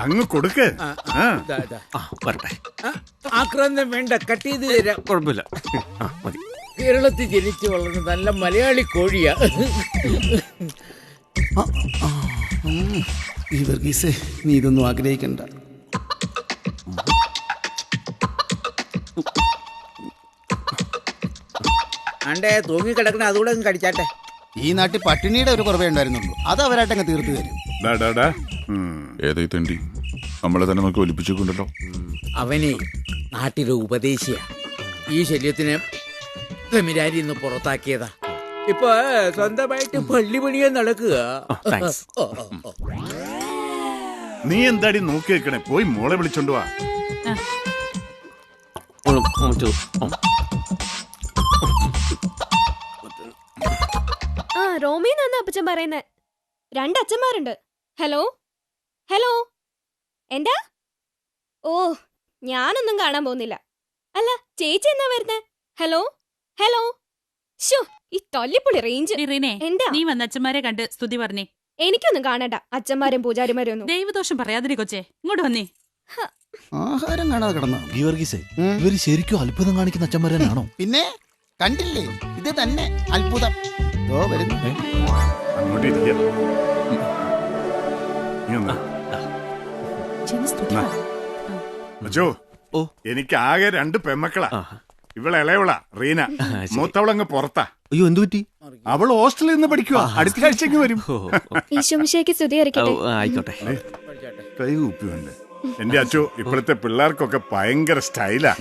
അങ്ങ് കൊടുക്ക്. വരട്ടെ. ആക്രാന്തം വേണ്ട, കട്ട് ചെയ്ത് തരാം. കുഴപ്പമില്ല, മതി. കേരളത്തിൽ ജനിച്ചു വളർന്ന നല്ല മലയാളി കോഴിയാ. ഈ വർഗീസേ, നീ ഇതൊന്നും ആഗ്രഹിക്കണ്ട. അണ്ടേ തൂങ്ങി കിടക്കണ അതുകൂടെ അങ്ങ് കടിച്ചാട്ടെ. ഈ നാട്ടിൽ പട്ടിണിയുടെ ഒരു കുറവേ ഉണ്ടായിരുന്നുള്ളൂ, അത് അവരായിട്ടങ്ങ് തീർത്തു തരും. ഏതായി തണ്ടി നമ്മളെ തന്നെ നമുക്ക് ഒലിപ്പിച്ചിട്ടുണ്ടല്ലോ. അവനെ നാട്ടിലെ ഉപദേശിയ ഈ ശല്യത്തിന് സെമിനാരി ഇന്ന് പുറത്താക്കിയതാ. ഇപ്പൊ സ്വന്തമായിട്ട് പള്ളി പണിയാൻ നടക്കുക. നീ എന്താടി നോക്കി വെക്കണേ? പോയി മോളെ വിളിച്ചോണ്ട് വാ. റോമിന്നാണ് അപ്പച്ചൻ പറയുന്നേ. രണ്ടച്ഛന്മാരുണ്ട്. ഹലോ ഹലോ, എന്താ? ഓ, ഞാനൊന്നും കാണാൻ പോകുന്നില്ല. അല്ല, ചേച്ചി എന്നാ വരുന്നേ? Hello hello. ഷോ, ഈ തൊല്ലിപ്പൊളി റേഞ്ച്. എന്താ നീ വന്ന അച്ഛന്മാരെ കണ്ട് സ്തുതി പറഞ്ഞേ. എനിക്കൊന്നും കാണണ്ട അച്ഛന്മാരും പൂജാരിമാരും ഒന്നും. ദൈവദോഷം പറയാതിരി കൊച്ചേ, ഇങ്ങോട്ട് വന്നേ. ആഹാരം കാണാതെ കിടന്ന ഇവര് ശരിക്കും അത്ഭുതം കാണിക്കുന്ന അച്ഛന്മാരാണോ? പിന്നെ കണ്ടില്ലേ, ഇത് തന്നെ അത്ഭുതം. അങ്ങോട്ട് ഇരിക്കാം. എനിക്ക് ആകെ 2 പെമ്മക്കളാ. ഇവളെ ഇളയവളാ റീന, മൂത്തവളങ്ങ് പുറത്താ. അയ്യോ, എന്തു പറ്റി? അവൾ ഹോസ്റ്റലിൽ നിന്ന് പഠിക്കുവാ. അടുത്ത ആഴ്ചക്ക് വരും. ഈശോമിശിഹായ്ക്ക് സ്തുതി ആയിക്കോട്ടെ. കൈ കുപ്പിയുണ്ട്. എന്റെ അച്ഛോ, ഇപ്പോഴത്തെ പിള്ളേർക്കൊക്കെ ഭയങ്കര സ്റ്റൈലാ.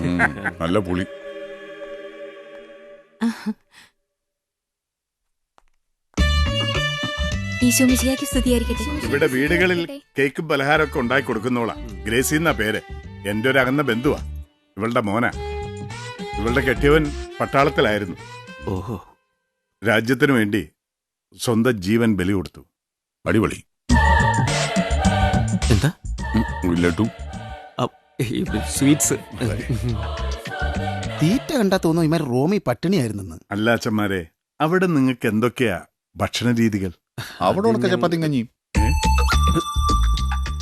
നല്ല പുളി. ഇവിടെ വീടുകളിൽ കേക്കും പലഹാരമൊക്കെ ഉണ്ടാക്കി കൊടുക്കുന്നോളാ. ഗ്രേസി എന്നാ പേര്. എന്റെ ഒരു അകന്ന ബന്ധുവാ. ഇവളുടെ മോനാ. ഇവളുടെ കെട്ടിയവൻ പട്ടാളത്തിലായിരുന്നു. ഓഹോ. രാജ്യത്തിനു വേണ്ടി സ്വന്തം ജീവൻ ബലി കൊടുത്തു. അടിപൊളി. എന്താ? സ്വീറ്റ്സ്. തീറ്റ കണ്ടാ തോന്നുന്നു ഇമാർ റോമി പട്ടിണിയായിരുന്നെന്ന്. അല്ല അച്ഛന്മാരെ, അവിടെ നിങ്ങൾക്ക് എന്തൊക്കെയാ ഭക്ഷണ രീതികൾ? അവിടെ ഉണക്ക ചപ്പാത്തിയും കഞ്ഞിയും.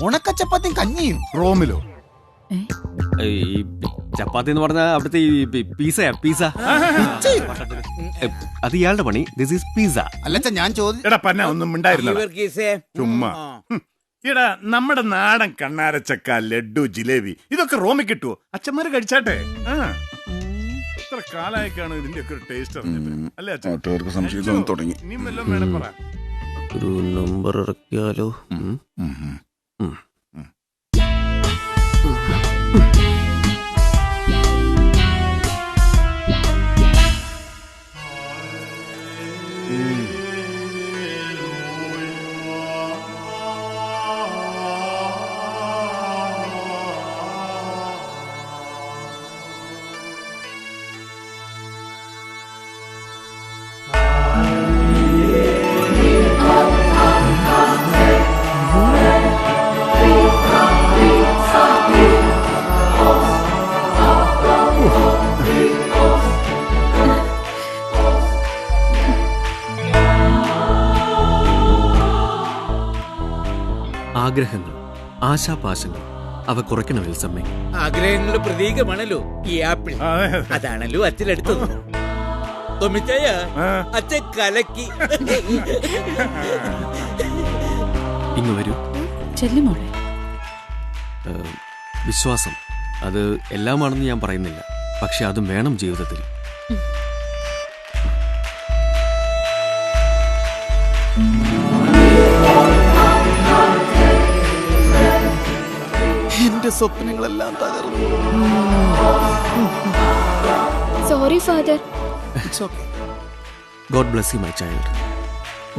ഉണക്കച്ചപ്പാത്തിയും കഞ്ഞിയും റോമിലോ? ചപ്പാത്തി എന്ന് പറഞ്ഞാൽ അവിടുത്തെ പിസയാ. പിസ അത് ഇയാളുടെ പണി. This is pizza. അല്ല, ഞാൻ എടാ പന്ന ഒന്നും ഉണ്ടായിരുന്നില്ല. ചുമ്മാ. എടാ, നമ്മുടെ നാടൻ കണ്ണാരച്ചക്ക, ലഡു, ജിലേബി ഇതൊക്കെ റോമിൽ കിട്ടുവോ? അച്ഛന്മാര് കഴിച്ചാട്ടെ. എത്ര കാലായിക്കാണ് ഇതിന്റെ ഒക്കെ ഒരു ടേസ്റ്റ് അറിഞ്ഞത് അല്ലേ അച്ഛൻ? സംശയം തുടങ്ങി. ഇനിയും വല്ലതും വേണം പറ. ഒരു നമ്പർ ഇറക്കിയാലോ? ആഗ്രഹങ്ങൾ, ആശാപാശങ്ങൾ, അവ കുറയ്ക്കണം വിൽസമ്മേ. ആഗ്രഹങ്ങളുടെ പ്രതീകമാണല്ലോ ഈ ആപ്പിൾ. അതാണല്ലോ അച്ഛനെടുത്തത്. അച്ഛൻ കലക്കി. ഇങ്ങ് വരൂ. ചെല്ലുമോളെ. വിശ്വാസം അത് എല്ലാമാണെന്ന് ഞാൻ പറയുന്നില്ല, പക്ഷെ അതും വേണം ജീവിതത്തിൽ. എന്റെ സ്വപ്നങ്ങളെല്ലാം തകർന്നു. Sorry father. God bless you my child.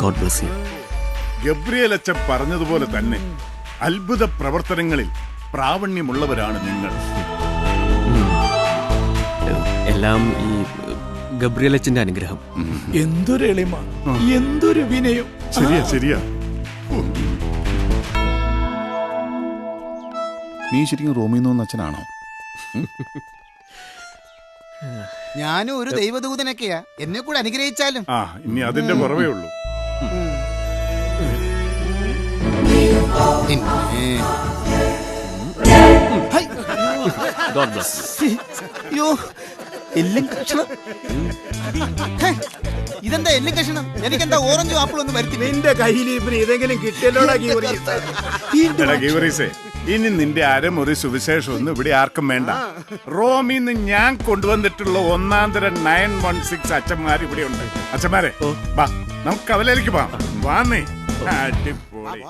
God bless you. Gabriel അച്ഛൻ പറഞ്ഞതുപോലെ തന്നെ അത്ഭുത പ്രവർത്തനങ്ങളിൽ പ്രാവണ്യമുള്ളവരാണ് നിങ്ങൾ. എല്ലാം ഈ ഗബ്രിയേൽ അച്ഛന്റെ അനുഗ്രഹം. എന്തൊരു എളിമ, എന്തൊരു വിനയം. ശരിയാ ശരിയാ. നീ ശരിക്കും റോമിൽ നിന്ന് അച്ഛനാണോ? ഞാനും ഒരു ദൈവദൂതനൊക്കെയാ. എന്നെ കൂടെ അനുഗ്രഹിച്ചാലും. ഇനി അതിന്റെ കുറവേ ഉള്ളൂ. ഗോഡ് ബ്ലസ് അയ്യോ എല്ലും കഷണം. ഹേ, ഇതെന്താ എല്ലും കഷണം? എനിക്കെന്താ ഓറഞ്ചും ആപ്പിളും ഒന്നും വരുത്തില്ല. നിന്റെ കയ്യിൽ ഇവന് ഇതെങ്കിലും കിട്ടിയല്ലോടാ ഗീവറീസേ. എടാ ഗീവറീസേ, ഇനി നിന്റെ അരമുറി സുവിശേഷം ഒന്നും ഇവിടെ ആർക്കും വേണ്ട. റോമിന്ന് ഞാൻ കൊണ്ടുവന്നിട്ടുള്ള 1-തരം 916 അച്ഛന്മാർ ഇവിടെ ഉണ്ട്. അച്ഛന്മാരെ വാ, നമുക്ക് കവലയിലേക്ക് പോവാം. വാന്നേ, അടിപൊളി.